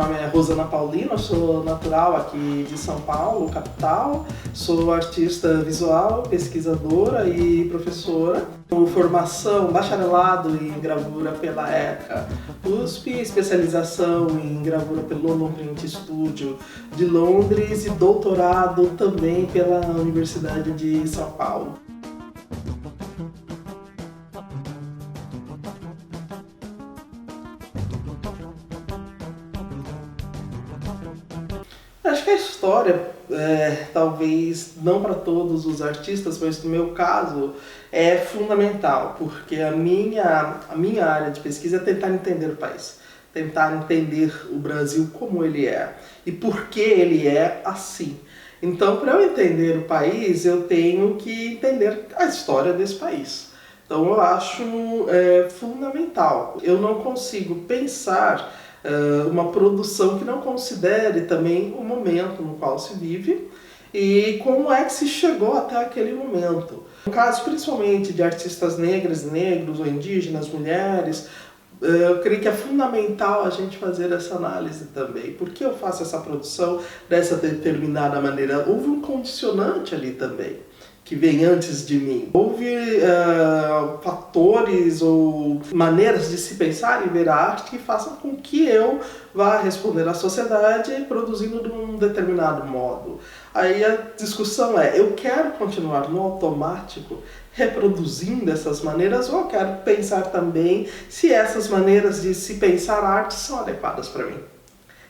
nome é Rosana Paulino, sou natural aqui de São Paulo, capital. Sou artista visual, pesquisadora e professora. Com formação, bacharelado em gravura pela ECA USP, especialização em gravura pelo London Print Studio de Londres e doutorado também pela Universidade de São Paulo. Acho que a história, talvez não para todos os artistas, mas no meu caso, é fundamental, porque a minha área de pesquisa é tentar entender o país, tentar entender o Brasil como ele é e por que ele é assim. Então, para eu entender o país, eu tenho que entender a história desse país. Então, eu acho fundamental. Eu não consigo pensar uma produção que não considere também o momento no qual se vive e como é que se chegou até aquele momento. No caso, principalmente de artistas negras, negros ou indígenas, mulheres, eu creio que é fundamental a gente fazer essa análise também. Por que eu faço essa produção dessa determinada maneira? Houve um condicionante ali também, que vem antes de mim. Houve fatores ou maneiras de se pensar e ver a arte que façam com que eu vá responder à sociedade produzindo de um determinado modo. Aí a discussão é, eu quero continuar no automático reproduzindo essas maneiras ou eu quero pensar também se essas maneiras de se pensar a arte são adequadas para mim.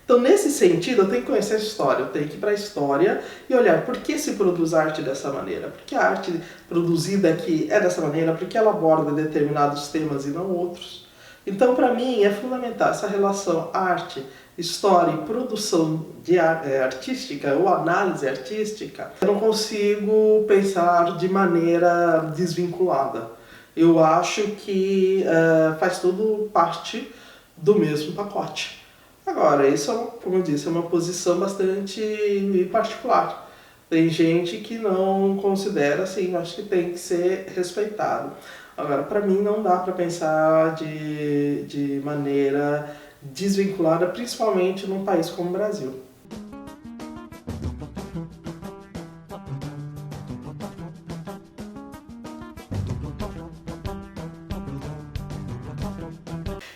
Então, nesse sentido, eu tenho que conhecer a história, eu tenho que ir para a história e olhar por que se produz arte dessa maneira, por que a arte produzida aqui é dessa maneira, por que ela aborda determinados temas e não outros. Então, para mim, é fundamental essa relação arte, história e produção de artística ou análise artística. Eu não consigo pensar de maneira desvinculada. Eu acho que faz tudo parte do mesmo pacote. Agora, isso, como eu disse, é uma posição bastante particular. Tem gente que não considera assim, acho que tem que ser respeitado. Agora, para mim, não dá para pensar de maneira desvinculada, principalmente num país como o Brasil.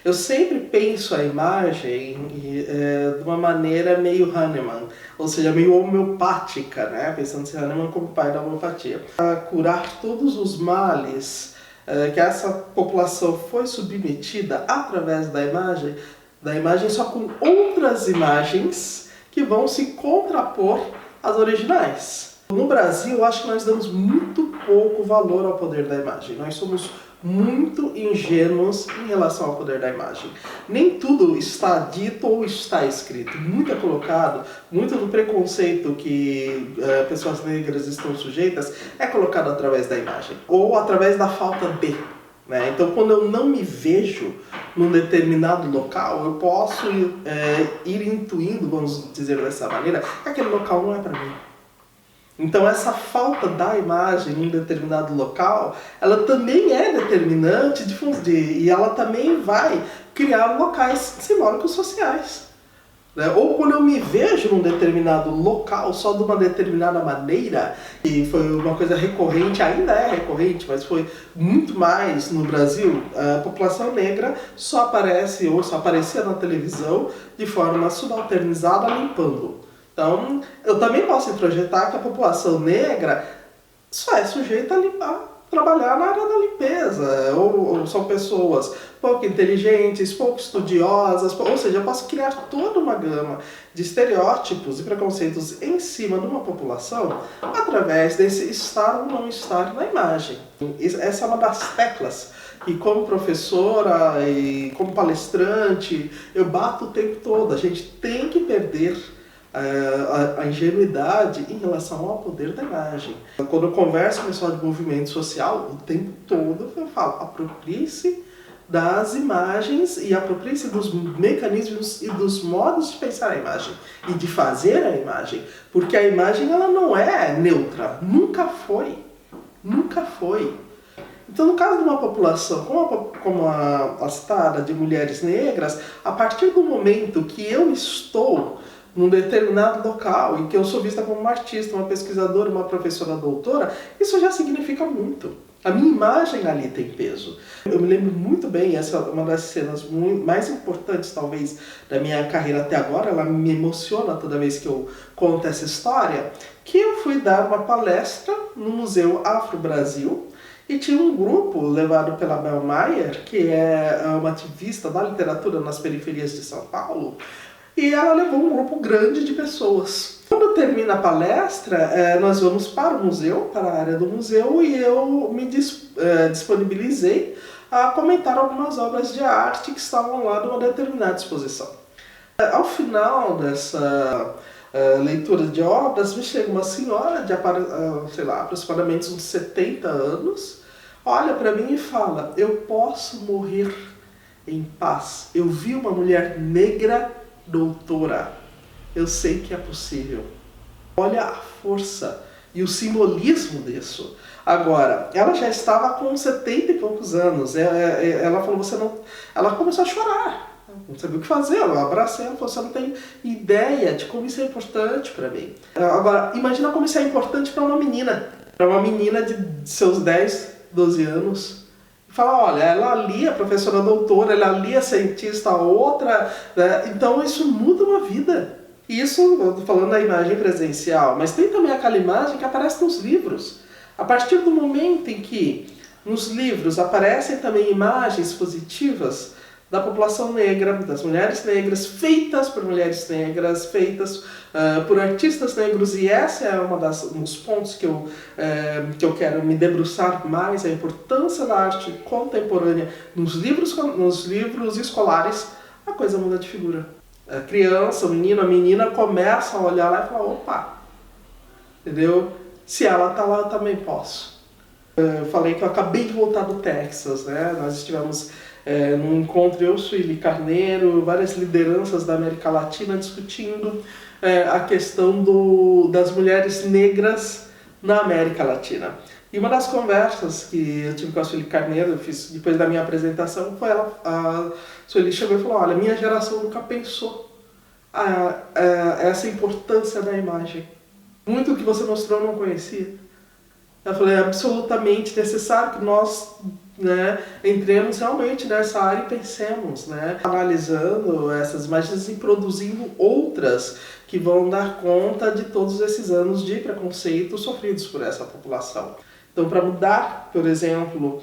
Eu sempre penso a imagem de uma maneira meio Hahnemann, ou seja, meio homeopática, né? Pensando em Hahnemann como pai da homeopatia. Para curar todos os males que essa população foi submetida através da imagem só com outras imagens que vão se contrapor às originais. No Brasil, eu acho que nós damos muito pouco valor ao poder da imagem. Nós somos muito ingênuos em relação ao poder da imagem. Nem tudo está dito ou está escrito. Muito é colocado, muito do preconceito que pessoas negras estão sujeitas é colocado através da imagem. Ou através da falta de. Né? Então, quando eu não me vejo num determinado local, eu posso ir intuindo, vamos dizer dessa maneira, que aquele local não é para mim. Então essa falta da imagem em um determinado local, ela também é determinante e ela também vai criar locais simbólicos sociais. Né? Ou quando eu me vejo num determinado local só de uma determinada maneira, e foi uma coisa recorrente, ainda é recorrente, mas foi muito mais no Brasil, a população negra só aparece ou só aparecia na televisão de forma subalternizada limpando. Então, eu também posso introjetar que a população negra só é sujeita a trabalhar na área da limpeza, ou são pessoas pouco inteligentes, pouco estudiosas, ou seja, eu posso criar toda uma gama de estereótipos e preconceitos em cima de uma população através desse estar ou não estar na imagem. Essa é uma das teclas que, como professora e como palestrante, eu bato o tempo todo. A gente tem que perder a ingenuidade em relação ao poder da imagem. Quando eu converso com o pessoal de movimento social, o tempo todo eu falo, aproprie-se das imagens e aproprie-se dos mecanismos e dos modos de pensar a imagem e de fazer a imagem, porque a imagem ela não é neutra, nunca foi. Então, no caso de uma população como a citada, de mulheres negras, a partir do momento que eu estou num determinado local e que eu sou vista como uma artista, uma pesquisadora, uma professora doutora, isso já significa muito. A minha imagem ali tem peso. Eu me lembro muito bem, essa é uma das cenas mais importantes, talvez, da minha carreira até agora, ela me emociona toda vez que eu conto essa história, que eu fui dar uma palestra no Museu Afro-Brasil, e tinha um grupo levado pela Bel Mayer, que é uma ativista da literatura nas periferias de São Paulo, e ela levou um grupo grande de pessoas. Quando termina a palestra, nós vamos para o museu, para a área do museu, e eu me disponibilizei a comentar algumas obras de arte que estavam lá numa determinada exposição. Ao final dessa leitura de obras, me chega uma senhora de sei lá, aproximadamente uns 70 anos, olha para mim e fala: eu posso morrer em paz. Eu vi uma mulher negra doutora. Eu sei que é possível. Olha a força e o simbolismo disso. Agora, ela já estava com 70 e poucos anos. Ela falou, ela começou a chorar. Não sabia o que fazer. Eu abracei ela e falei, você não tem ideia de como isso é importante para mim. Agora, imagina como isso é importante para uma menina. Para uma menina de seus 10, 12 anos. Fala, olha, ela ali é professora doutora, ela ali é cientista, a outra, né? Então isso muda uma vida. Isso, eu estou falando da imagem presencial, mas tem também aquela imagem que aparece nos livros. A partir do momento em que nos livros aparecem também imagens positivas da população negra, das mulheres negras, feitas por mulheres negras, feitas por artistas negros, e essa é um dos pontos que eu quero me debruçar mais, a importância da arte contemporânea nos livros escolares, a coisa muda de figura. A criança, o menino, a menina começa a olhar lá e falar, opa, entendeu? Se ela está lá, eu também posso. Eu falei que eu acabei de voltar do Texas, né? Nós estivemos num encontro, eu, Sueli Carneiro, várias lideranças da América Latina discutindo a questão das mulheres negras na América Latina. E uma das conversas que eu tive com a Sueli Carneiro, eu fiz depois da minha apresentação, foi a Sueli chegou e falou, olha, minha geração nunca pensou essa importância da imagem. Muito que você mostrou eu não conhecia. Eu falei, é absolutamente necessário que nós entremos realmente nessa área e pensemos, analisando essas imagens e produzindo outras que vão dar conta de todos esses anos de preconceito sofridos por essa população. Então, para mudar, por exemplo,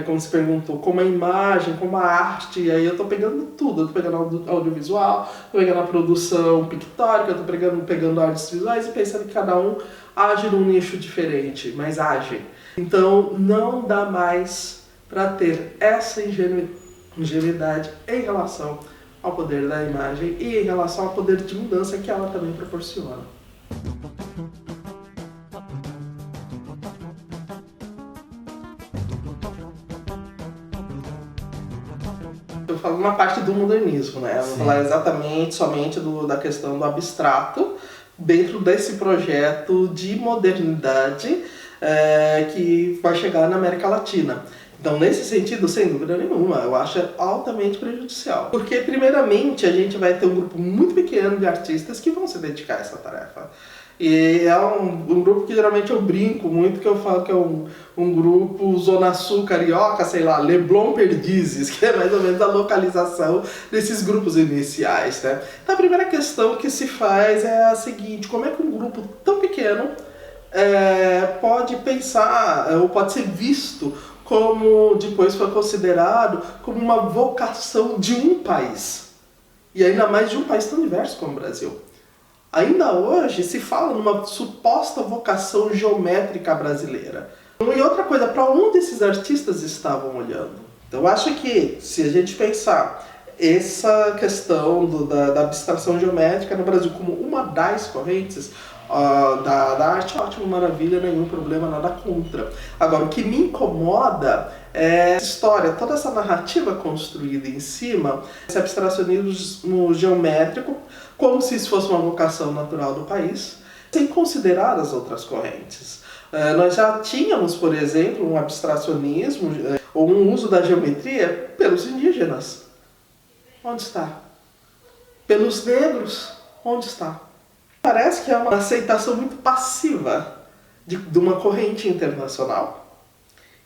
como se perguntou, como a imagem, como a arte, e aí eu estou pegando tudo, eu estou pegando audiovisual, estou pegando a produção pictórica, estou pegando artes visuais e pensando que cada um age num nicho diferente, mas age. Então, não dá mais para ter essa ingenuidade em relação ao poder da imagem e em relação ao poder de mudança que ela também proporciona. Eu falo uma parte do modernismo, Eu vou falar exatamente, somente da questão do abstrato, dentro desse projeto de modernidade que vai chegar na América Latina. Então, nesse sentido, sem dúvida nenhuma, eu acho altamente prejudicial. Porque, primeiramente, a gente vai ter um grupo muito pequeno de artistas que vão se dedicar a essa tarefa. E é um grupo que geralmente eu brinco muito, que eu falo que é um grupo Zona Sul carioca, sei lá, Leblon Perdizes, que é mais ou menos a localização desses grupos iniciais, Então, a primeira questão que se faz é a seguinte, como é que um grupo tão pequeno pode pensar, ou pode ser visto como depois foi considerado como uma vocação de um país. E ainda mais de um país tão diverso como o Brasil. Ainda hoje se fala numa suposta vocação geométrica brasileira. E outra coisa, para onde esses artistas estavam olhando? Então eu acho que, se a gente pensar essa questão da abstração geométrica no Brasil como uma das correntes da arte, ótimo, maravilha, nenhum problema, nada contra. Agora, o que me incomoda é essa história, toda essa narrativa construída em cima, esse abstracionismo geométrico, como se isso fosse uma vocação natural do país, sem considerar as outras correntes. Nós já tínhamos, por exemplo, um abstracionismo ou um uso da geometria pelos indígenas. Onde está? Pelos negros. Onde está? Parece que é uma aceitação muito passiva de uma corrente internacional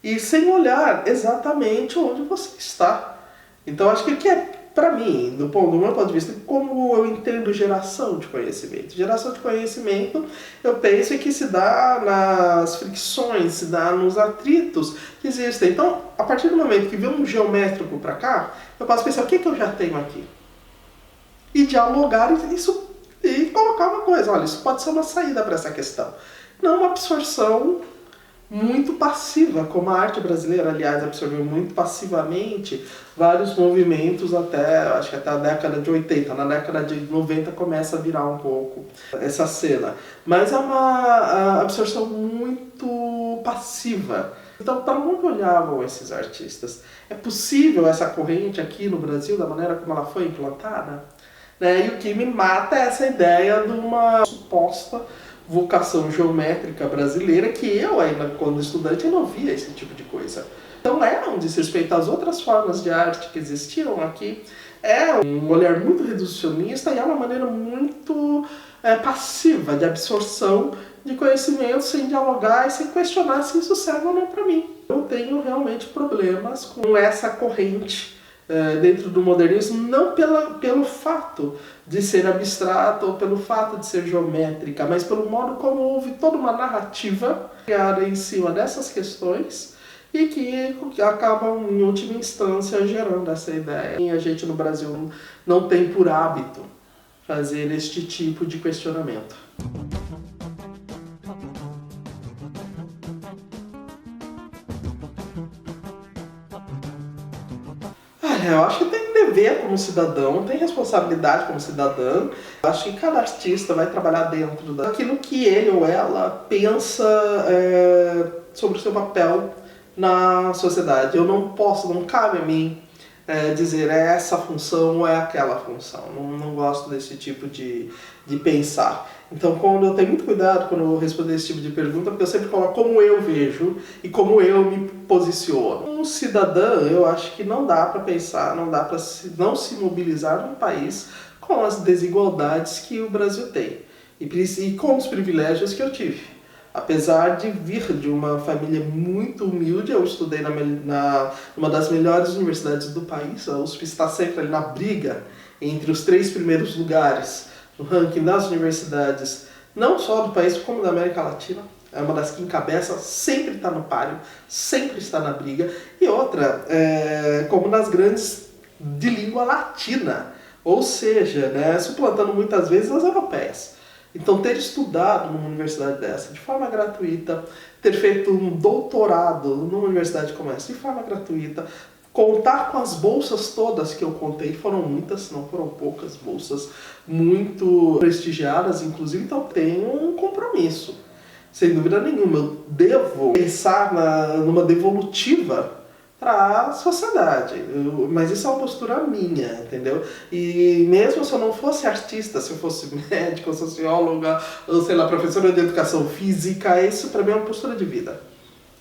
e sem olhar exatamente onde você está. Então acho que o que é, para mim, do meu ponto de vista, como eu entendo geração de conhecimento. Geração de conhecimento, eu penso que se dá nas fricções, se dá nos atritos que existem. Então, a partir do momento que vem um geométrico para cá, eu posso pensar, o que eu já tenho aqui? E dialogar isso e colocar uma coisa, olha, isso pode ser uma saída para essa questão. Não uma absorção muito passiva, como a arte brasileira, aliás, absorveu muito passivamente vários movimentos acho que até a década de 80. Na década de 90 começa a virar um pouco essa cena. Mas é uma absorção muito passiva. Então, para onde olhavam esses artistas? É possível essa corrente aqui no Brasil, da maneira como ela foi implantada? E o que me mata é essa ideia de uma suposta vocação geométrica brasileira que eu ainda, quando estudante, eu não via esse tipo de coisa. Então é um desrespeito às outras formas de arte que existiam aqui, é um olhar muito reducionista e é uma maneira muito passiva de absorção de conhecimento sem dialogar e sem questionar se isso serve ou não para mim. Eu tenho realmente problemas com essa corrente dentro do modernismo, não pelo fato de ser abstrata ou pelo fato de ser geométrica, mas pelo modo como houve toda uma narrativa criada em cima dessas questões e que acabam, em última instância, gerando essa ideia. E a gente no Brasil não tem por hábito fazer este tipo de questionamento. Eu acho que tem dever como cidadão, tem responsabilidade como cidadão. Eu acho que cada artista vai trabalhar dentro daquilo que ele ou ela pensa sobre o seu papel na sociedade. Eu não cabe a mim dizer é essa função ou é aquela função. Não gosto desse tipo de pensar. Então, eu tenho muito cuidado quando eu responder esse tipo de pergunta, porque eu sempre coloco como eu vejo e como eu me posiciono. Um cidadão, eu acho que não dá para pensar, não dá para não se mobilizar num país com as desigualdades que o Brasil tem e com os privilégios que eu tive. Apesar de vir de uma família muito humilde, eu estudei numa das melhores universidades do país. A USP está sempre ali na briga entre os 3 primeiros lugares no ranking das universidades, não só do país, como da América Latina. É uma das que encabeça, sempre está no páreo, sempre está na briga. E outra, como nas grandes de língua latina, ou seja, suplantando muitas vezes as europeias. Então, ter estudado numa universidade dessa de forma gratuita, ter feito um doutorado numa universidade como essa de forma gratuita, contar com as bolsas todas que eu contei, foram muitas, não foram poucas bolsas, muito prestigiadas, inclusive, então tenho um compromisso, sem dúvida nenhuma. Eu devo pensar numa devolutiva para a sociedade, mas isso é uma postura minha, entendeu? E mesmo se eu não fosse artista, se eu fosse médico, socióloga, ou sei lá, professora de educação física, isso para mim é uma postura de vida.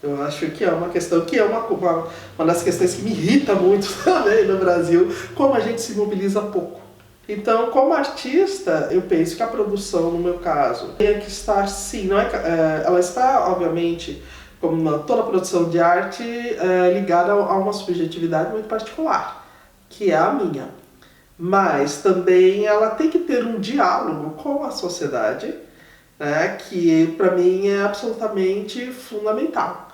Eu acho que é uma questão, que é uma das questões que me irrita muito também no Brasil, como a gente se mobiliza pouco. Então, como artista, eu penso que a produção, no meu caso, tem que estar, sim, ela está, obviamente, como toda produção de arte, ligada a uma subjetividade muito particular, que é a minha. Mas também ela tem que ter um diálogo com a sociedade, que para mim é absolutamente fundamental.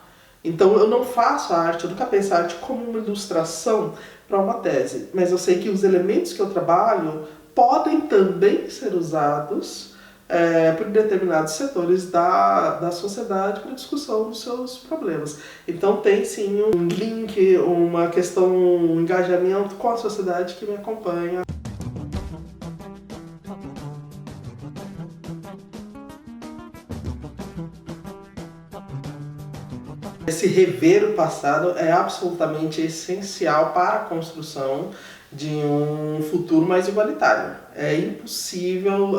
Então eu não faço a arte, eu nunca penso a arte como uma ilustração para uma tese, mas eu sei que os elementos que eu trabalho podem também ser usados por determinados setores da sociedade para discussão dos seus problemas. Então tem sim um link, uma questão, um engajamento com a sociedade que me acompanha. Esse rever o passado é absolutamente essencial para a construção de um futuro mais igualitário. É impossível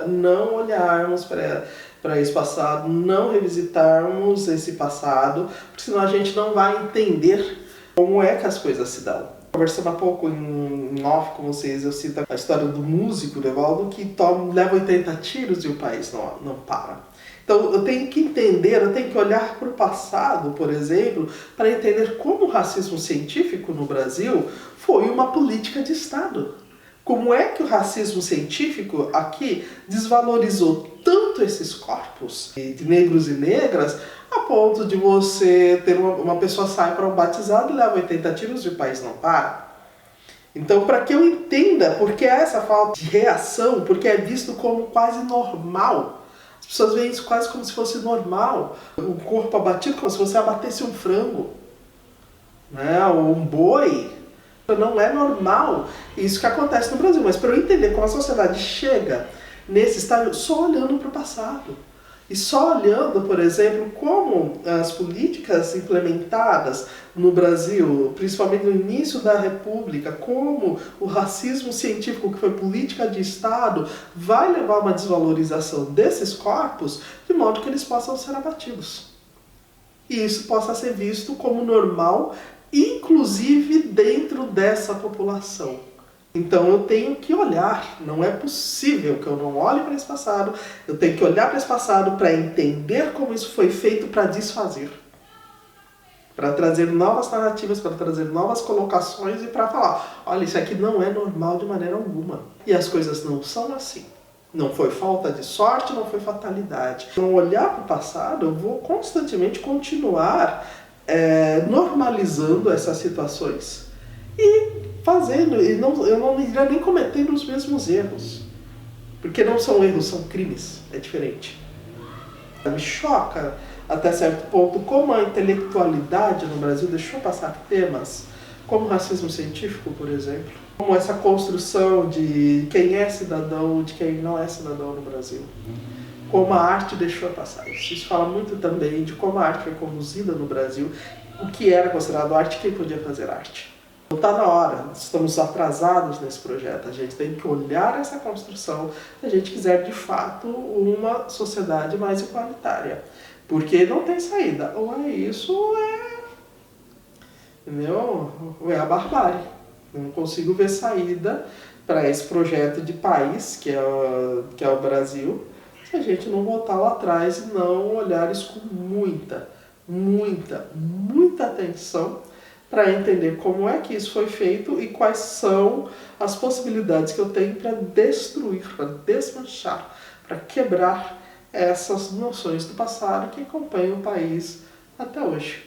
não olharmos para para esse passado, não revisitarmos esse passado, porque senão a gente não vai entender como é que as coisas se dão. Conversando há pouco em off com vocês, eu cito a história do músico Devaldo que leva 80 tiros e o país não para. Então eu tenho que entender, eu tenho que olhar para o passado, por exemplo, para entender como o racismo científico no Brasil foi uma política de Estado. Como é que o racismo científico aqui desvalorizou tanto esses corpos de negros e negras a ponto de você ter uma pessoa sai para um batizado e leva 80 tiros e o país não para? Então, para que eu entenda por que essa falta de reação, porque é visto como quase normal. As pessoas veem isso quase como se fosse normal. O corpo abatido como se você abatesse um frango, né? Ou um boi. Não é normal isso que acontece no Brasil. Mas para eu entender como a sociedade chega nesse estágio, só olhando para o passado. E só olhando, por exemplo, como as políticas implementadas no Brasil, principalmente no início da República, como o racismo científico, que foi política de Estado, vai levar a uma desvalorização desses corpos, de modo que eles possam ser abatidos. E isso possa ser visto como normal, inclusive dentro dessa população. Então eu tenho que olhar, não é possível que eu não olhe para esse passado, eu tenho que olhar para esse passado para entender como isso foi feito para desfazer. Para trazer novas narrativas, para trazer novas colocações e para falar, olha, isso aqui não é normal de maneira alguma. E as coisas não são assim. Não foi falta de sorte, não foi fatalidade. Então olhar para o passado, eu vou constantemente continuar normalizando essas situações. E fazendo, eu não iria nem cometendo os mesmos erros. Porque não são erros, são crimes. É diferente. Me choca, até certo ponto, como a intelectualidade no Brasil deixou passar temas como racismo científico, por exemplo. Como essa construção de quem é cidadão, de quem não é cidadão no Brasil. Como a arte deixou passar isso. Isso fala muito também de como a arte foi conduzida no Brasil, o que era considerado arte e quem podia fazer arte. Não está na hora, estamos atrasados nesse projeto, a gente tem que olhar essa construção se a gente quiser de fato uma sociedade mais igualitária. Porque não tem saída, ou é isso ou é a barbárie. Eu não consigo ver saída para esse projeto de país, que é o Brasil, se a gente não voltar lá atrás e não olhar isso com muita atenção para entender como é que isso foi feito e quais são as possibilidades que eu tenho para destruir, para desmanchar, para quebrar essas noções do passado que acompanham o país até hoje.